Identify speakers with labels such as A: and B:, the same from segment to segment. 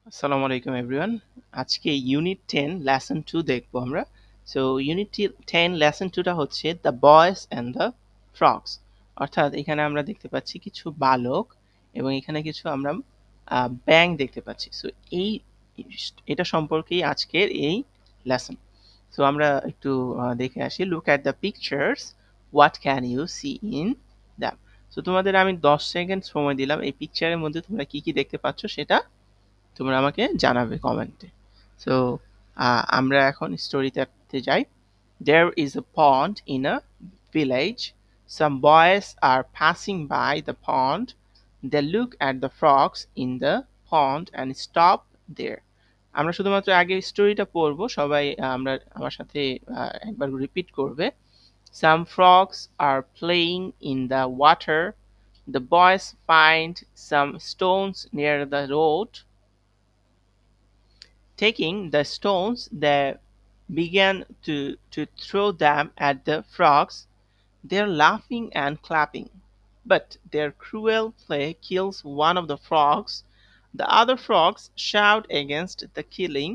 A: আসসালামু আলাইকুম এভরিওয়ান। আজকে ইউনিট 10 লেসন 2 দেখবো আমরা। সো ইউনিট 10 লেসন 2 টা হচ্ছে the boys and the frogs. অর্থাৎ এখানে আমরা দেখতে পাচ্ছি কিছু বালক এবং এখানে কিছু আমরা ব্যাঙ দেখতে পাচ্ছি। সো এই এটা সম্পর্কেই আজকের এই লেসন। সো আমরা একটু দেখে আসি। Look at the pictures, what can you see in them. So তোমাদের আমি 10 সেকেন্ড সময় দিলাম, এই পিকচারের মধ্যে তোমরা কি কি দেখতে পাচ্ছ সেটা তোমরা আমাকে জানাবে কমেন্টে। সো আমরা এখন স্টোরিতে যাই। There is a pond in a village. Some boys are passing by the pond. They look at the frogs in the pond and stop there. আমরা শুধুমাত্র আগে স্টোরিটা পড়বো, সবাই আমরা আমার সাথে একবার রিপিট করবে। Some frogs are playing in the water. The boys find some stones near the road. Taking the stones, they began to throw them at the frogs. They're laughing and clapping. But their cruel play kills one of the frogs. The other frogs shout against the killing.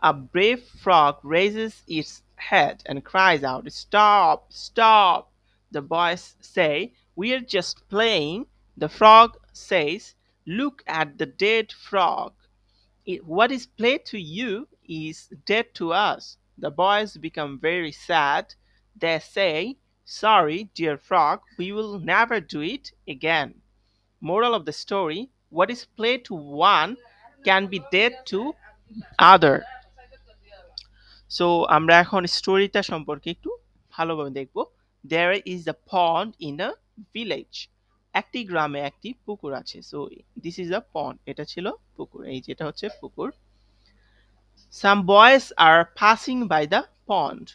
A: A brave frog raises its head and cries out, "Stop! Stop!" The boys say, "We're just playing." The frog says, "Look at the dead frog. What is played to you is dead to us." The boys become very sad. They say, "Sorry, dear frog, we will never do it again." Moral of the story: what is played to one can be dead to other. So আমরা এখন স্টোরিটা সম্পর্কে একটু ভালোভাবে দেখব। There is a pond in a village. একটি গ্রামে একটি পুকুর আছে। সো দিস ইজ আ পন্ড, এটা ছিল পুকুর, এই যেটা হচ্ছে পুকুর। Some boys are passing by the pond.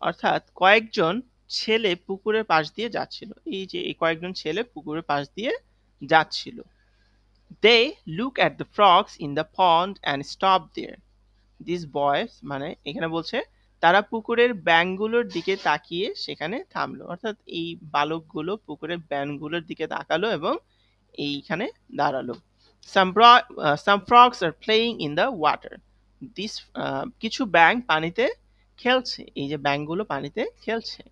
A: অর্থাৎ কয়েকজন ছেলে পুকুরের পাশ দিয়ে যাচ্ছিল। এই যে এই কয়েকজন ছেলে পুকুরের পাশ দিয়ে যাচ্ছিল। They look at the frogs in the pond and stop there. These boys মানে এখানে বলছে তারা পুকুরের ব্যাঙগুলোর দিকে তাকিয়ে সেখানে থামলো। অর্থাৎ এই বালকগুলো পুকুরের ব্যাঙগুলোর দিকে তাকালো এবং এইখানে দাঁড়ালো। Some frogs are playing in the water. This কিছু ব্যাঙ পানিতে খেলছে। এই যে ব্যাঙগুলো পানিতে খেলছে।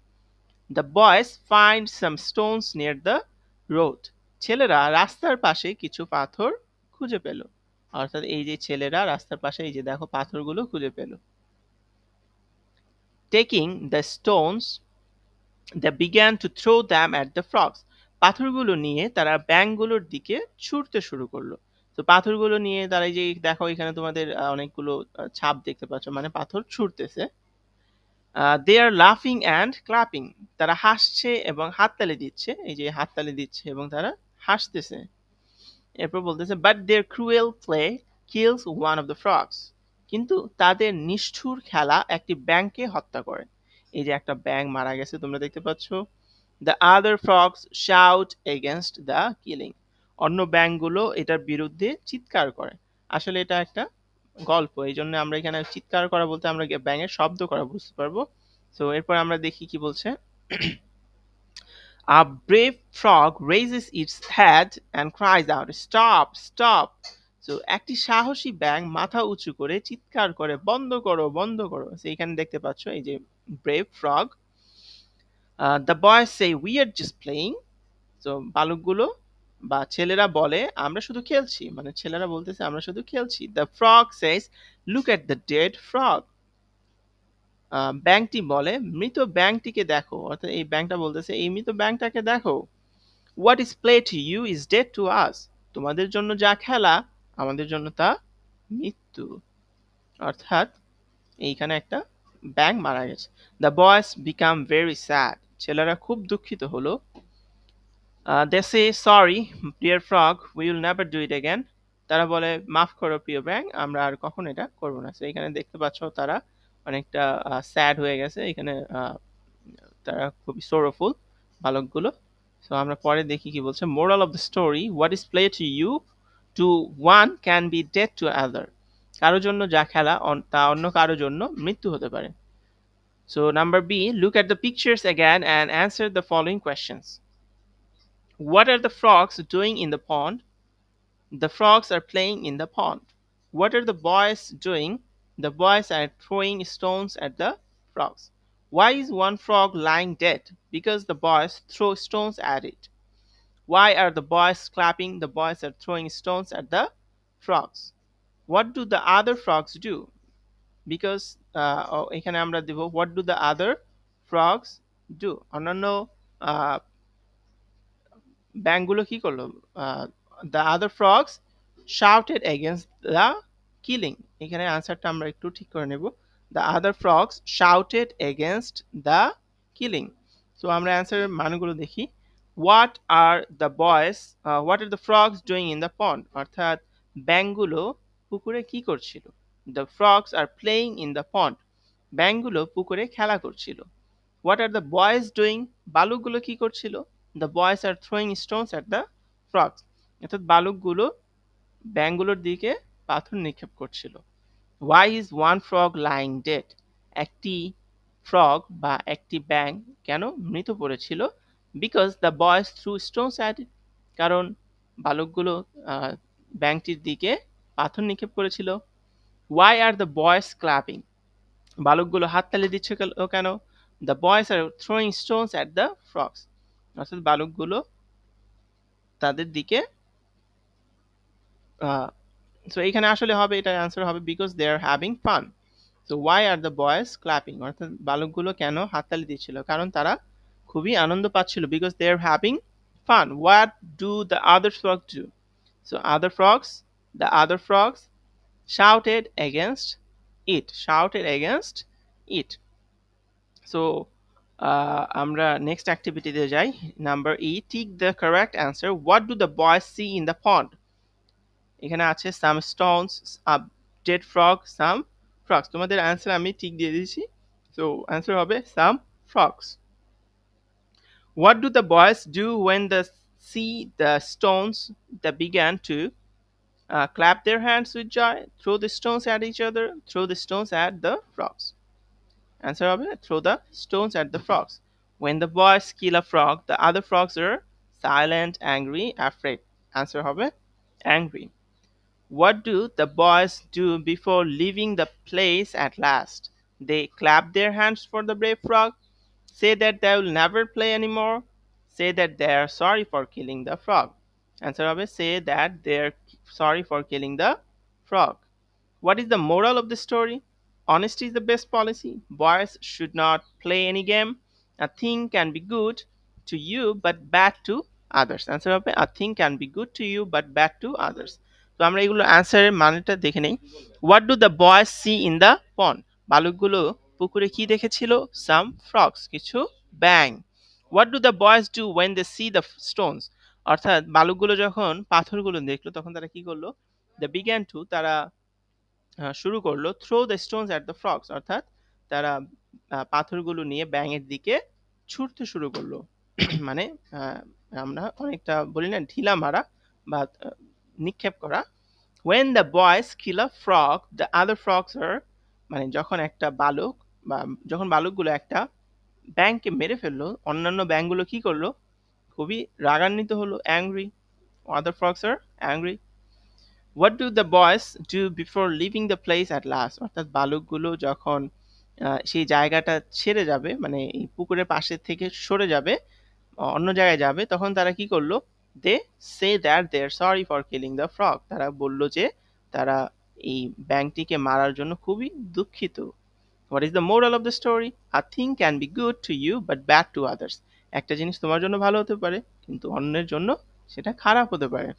A: The boys find some stones near the road. ছেলেরা রাস্তার পাশে কিছু পাথর খুঁজে পেল। অর্থাৎ এই যে ছেলেরা রাস্তার পাশে এই যে দেখো পাথরগুলো খুঁজে পেল। Taking the stones, they began to throw them at the frogs. পাথরগুলো নিয়ে তারা ব্যাঙগুলোর দিকে ছুঁড়তে শুরু করলো। তো পাথরগুলো নিয়ে তারা এই যে দেখো এখানে তোমাদের অনেকগুলো ছাপ দেখতে পাচ্ছ, মানে পাথর ছুঁড়তেছে। দে আর লাফিং অ্যান্ড ক্লাপিং। তারা হাসছে এবং হাততালি দিচ্ছে, এই যে হাততালি দিচ্ছে এবং তারা হাসতেছে। এরপর বলতেছে but their cruel play kills one of the frogs. কিন্তু তাদের নিষ্ঠুর খেলা একটি ব্যাঙকে হত্যা করে। এই যে একটা ব্যাঙ মারা গেছে তোমরা দেখতে পাচ্ছ। The other frogs shout against the killing. অন্য ব্যাঙগুলো এটার বিরুদ্ধে চিৎকার করে। আসলে এটা একটা গল্প, এই জন্য আমরা এখানে চিৎকার করা বলতে আমরা ব্যাঙের শব্দ করা বুঝতে পারবো। তো এরপর আমরা দেখি কি বলছে। A brave frog raises its head and cries out, "Stop! Stop!" So একটি সাহসী ব্যাঙ মাথা উঁচু করে চিৎকার করে, বন্ধ করো, বন্ধ করো। So এখানে দেখতে পাচ্ছ এই যে brave frog. The boys say, "We are just playing." So বালকগুলো বা ছেলেরা বলে আমরা শুধু খেলছি, মানে ছেলেরা বলতেছে আমরা শুধু খেলছি। The frog says, "Look at the dead frog." ব্যাঙটি বলে মৃত ব্যাঙটিকে দেখো। অর্থাৎ এই ব্যাঙটা বলতেছে এই মৃত ব্যাঙটাকে দেখো। What is play to you is dead to us. তোমাদের জন্য যা খেলা আমাদের জন্য তা মৃত্যু। অর্থাৎ এইখানে একটা ব্যাঙ মারা গেছে। The boys become very sad. ছেলেরা খুব দুঃখিত হলো। They say, "Sorry, dear frog, we will never do it again." তারা বলে মাফ করো প্রিয় ব্যাঙ, আমরা আর কখনো এটা করব না। So এখানে দেখতে পাচ্ছ তারা অনেকটা স্যাড হয়ে গেছে। এখানে তারা খুবই sorrowful বালকগুলো। সো আমরা পরে দেখি কি বলছে। Moral of the story: what is play to you to one can be death to other. কারোর জন্য যা খেলা তা অন্য কারোর জন্য মৃত্যু হতে পারে। So number B, look at the pictures again and answer the following questions. What are the frogs doing in the pond? The frogs are playing in the pond. What are the boys doing? The boys are throwing stones at the frogs. Why is one frog lying dead? Because the boys throw stones at it. Why are the boys clapping? The boys are throwing stones at the frogs. What do the other frogs do? Because এখানে আমরা দেব what do the other frogs do? অন্যান্য আহ, ব্যাঙগুলো কি করলো? The other frogs shouted against the killing. এখানে আনসারটা আমরা একটু ঠিক করে নেব. The other frogs shouted against the killing. So আমরা অ্যান্সারের মানগুলো দেখি. What are the frogs doing in the pond? অর্থাৎ ব্যাঙগুলো পুকুরে কি করছিল? The frogs are playing in the pond. ব্যাঙগুলো পুকুরে খেলা করছিল. What are the boys doing? বালকগুলো কি করছিল? The boys are throwing stones at the frogs. অর্থাৎ বালকগুলো ব্যাঙগুলোর দিকে পাথর নিক্ষেপ করছিল. Why is one frog lying dead? একটি ফ্রগ বা একটি ব্যাঙ কেন মৃত পড়েছিল? Because the boys threw stones at it. কারণ বালকগুলো ব্যাঙটির দিকে পাথর নিক্ষেপ করেছিল. Why are the boys clapping? বালকগুলো হাততালি দিচ্ছে কেন? The boys are throwing stones at the frogs. অর্থাৎ বালকগুলো তাদের দিকে সো এখানে আসলে হবে, এটা অ্যান্সার হবে because they are having fun. So why are the boys clapping? অর্থাৎ বালকগুলো কেন হাততালি দিচ্ছিল? কারণ তারা খুবই আনন্দ পাচ্ছিল. Because they are having fun. What do the other frog do? So the other frogs shouted against it. So আমরা নেক্সট অ্যাক্টিভিটিতে যাই. Number E, tick the correct answer. What do the boys see in the pond? এখানে আছে some stones, a dead frog, some frogs. তোমাদের answer আমি ঠিক দিয়ে দিয়েছি. সো অ্যান্সার হবে some frogs. What do the boys do when the see the Stones? The began to clap their hands with joy, throw the stones at each other, throw the stones at the frogs. Answer হবে throw the stones at the frogs. When the boys kill a frog, the other frogs are silent, angry, afraid. Answer হবে angry. What do the boys do before leaving the place at last? They clap their hands for the brave frog, say that they will never play anymore, say that they are sorry for killing the frog. Answer হবে say that they are sorry for killing the frog. What is the moral of the story? Honesty is the best policy. Boys should not play any game. A thing can be good to you but bad to others. Answer হবে a thing can be good to you but bad to others. তো আমরা এগুলো অ্যান্সারের মানেটা দেখে নেই. What do the boys see in the pond? বালকগুলো পুকুরে কি দেখেছিল? Some frogs, কিছু ব্যাঙ. What do the boys do when they see the stones? অর্থাৎ বালকগুলো যখন পাথরগুলো দেখলো তখন তারা কি করলো? They began to, তারা শুরু করলো throw the stones at the frogs. অর্থাৎ তারা পাথরগুলো নিয়ে ব্যাঙের দিকে ছুটতে শুরু করলো. মানে আমরা অনেকটা বলি না ঢিলা মারা বা নিক্ষেপ করা. when the boys kill a frog, the other frogs are, মানে যখন একটা বালক বা যখন বালকগুলো একটা ব্যাঙকে মেরে ফেললো, অন্যান্য ব্যাঙগুলো কি করলো? খুবই রাগান্বিত হলো, angry. other frogs are angry. What do the boys do before leaving the place at last? অর্থাৎ বালকগুলো যখন সেই জায়গাটা ছেড়ে যাবে, মানে এই পুকুরের পাশে থেকে সরে যাবে, অন্য জায়গায় যাবে, তখন তারা কি করলো? They say that they are sorry for killing the frog. তারা বলল যে তারা এই ব্যাঙটিকে মারার জন্য খুবই দুঃখিত. What is the moral of the story? A thing can be good to you but bad to others. একটা জিনিস তোমার জন্য ভালো হতে পারে কিন্তু অন্যের জন্য সেটা খারাপ হতে পারে.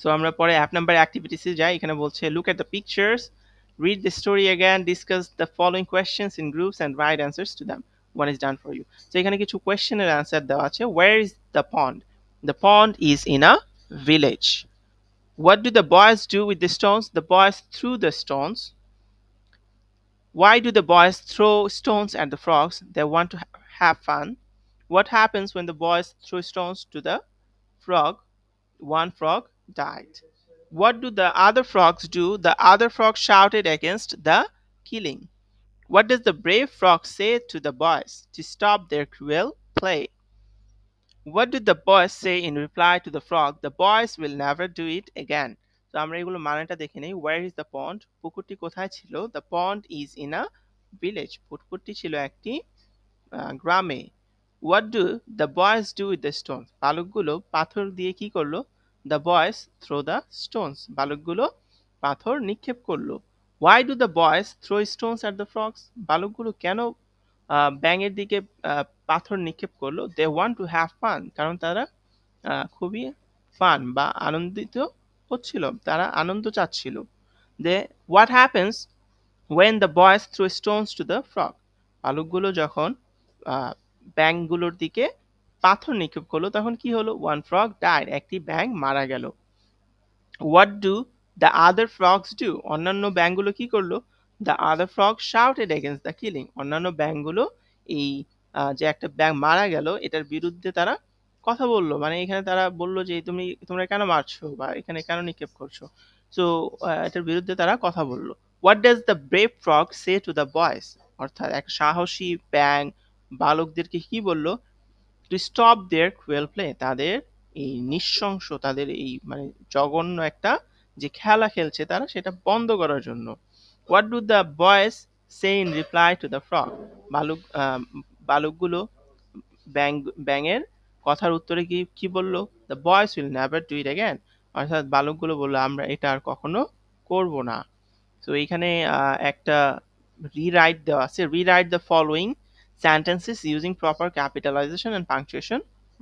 A: সো আমরা পরে অ্যাপ নাম্বার অ্যাক্টিভিটিসে যাই. এখানে বলছে look at the pictures, read the story again, discuss the following questions in groups and write answers to them. One is done for you. So এখানে কিছু কোয়েশ্চেনের অ্যান্সার দেওয়া আছে. Where is the pond? The pond is in a village. What do the boys do with the stones? The boys threw the stones. Why do the boys throw stones at the frogs? They want to have fun. What happens when the boys throw stones to the frog? One frog died. What do the other frogs do? The other frog shouted against the killing. What does the brave frog say to the boys to stop their cruel play? What did the boys say in reply to the frog? The boys will never do it again. তো আমরা এগুলো মানেটা দেখে নেই. Where is the pond? পুকুরটি কোথায় ছিল? The pond is in a village. পুকুরটি ছিল একটি গ্রামে. What do the boys do with the stones? বালকগুলো পাথর দিয়ে কি করলো? The boys throw the stones. বালকগুলো পাথর নিক্ষেপ করলো. Why do the boys throw stones at the frogs? বালকগুলো কেন ব্যাঙের দিকে পাথর নিক্ষেপ করলো? They want to have fun. কারণ তারা খুবই ফান বা আনন্দিত হচ্ছিল, তারা আনন্দ চাচ্ছিল. They, what happens when the boys threw stones to the frog? বালকগুলো যখন ব্যাঙগুলোর দিকে পাথর নিক্ষেপ করলো তখন কি হলো? One frog died. একটি ব্যাঙ মারা গেল. What do the other frogs do? অন্যান্য ব্যাঙগুলো কি করলো? The other frogs shouted against the killing. অন্যান্য ব্যাঙগুলো এই যে একটা ব্যাঙ মারা গেল এটার বিরুদ্ধে তারা কথা বললো, মানে এখানে তারা বললো যে তোমরা কেন মারছো বা এখানে কেন নিক্ষেপ করছো. সো এটার বিরুদ্ধে তারা কথা বললো. What does the brave frog say to the boys? অর্থাৎ এক সাহসী ব্যাঙ বালকদেরকে কি বললো? To stop their cruel play, তাদের এই নৃশংস, তাদের এই মানে জঘন্য একটা যে খেলা খেলছে তারা, সেটা বন্ধ করার জন্য. What do the boys say in reply to the frog? বালকগুলো ব্যাং ব্যাঙের কথার উত্তরে কি কি বললো? The boys will never do it again. অর্থাৎ বালকগুলো বললো আমরা এটা আর কখনো করব না. তো এইখানে একটা রিরাইট দেওয়া আছে. Rewrite the following sentences using proper capitalization and punctuation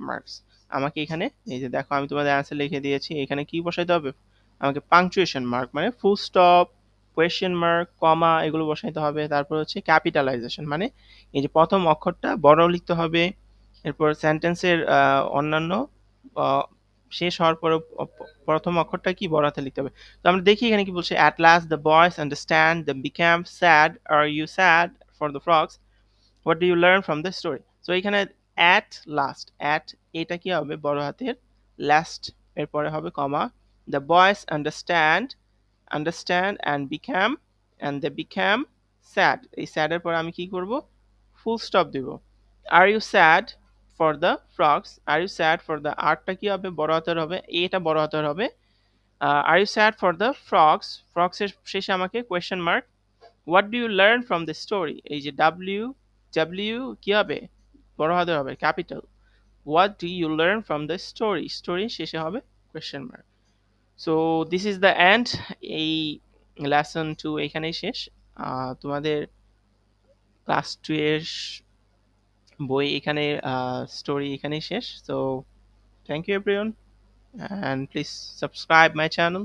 A: marks. আমাকে এখানে এই যে দেখো আমি তোমাদের অ্যান্সার লিখে দিয়েছি, এখানে কি বসাইতে হবে? আমাকে পাংচুয়েশন মার্ক মানে ফুল স্টপ, কোয়েশ্চেন মার্ক, কমা এগুলো বসাইতে হবে. তারপর হচ্ছে ক্যাপিটালাইজেশন মানে এই যে প্রথম অক্ষরটা বড় লিখতে হবে. এরপর সেন্টেন্সের অন্যান্য আহ, শেষ হওয়ার পরে প্রথম অক্ষরটা কি বড় হাতে লিখতে হবে. তো আমরা দেখি এখানে কি বলছে. At last the boys understand them became sad. Are you sad for the frogs? What do you learn from the story? So এখানে at last, at এটা কি হবে? বড় হাতের. last এরপরে হবে কমা. The boys understand and became, and they became sad. এই sad এর পরে আমি কি করব? ফুল স্টপ দিব. Are you sad for the frogs? Are you sad for the, আরটা কি হবে? বড় হাতের হবে, এটা বড় হাতের হবে. Are you sad for the frogs? frogs এর শেষে আমাকে question mark. What do you learn from the story? এই যে W কি হবে? বড় হাতের হবে, capital. What do you learn from the story? story শেষে হবে question mark. So this is the end. এই লেসন 2 এখানেই শেষ. তোমাদের ক্লাস 2 এর বই এখানে, স্টোরি এখানেই শেষ. So thank you everyone, and please subscribe my channel.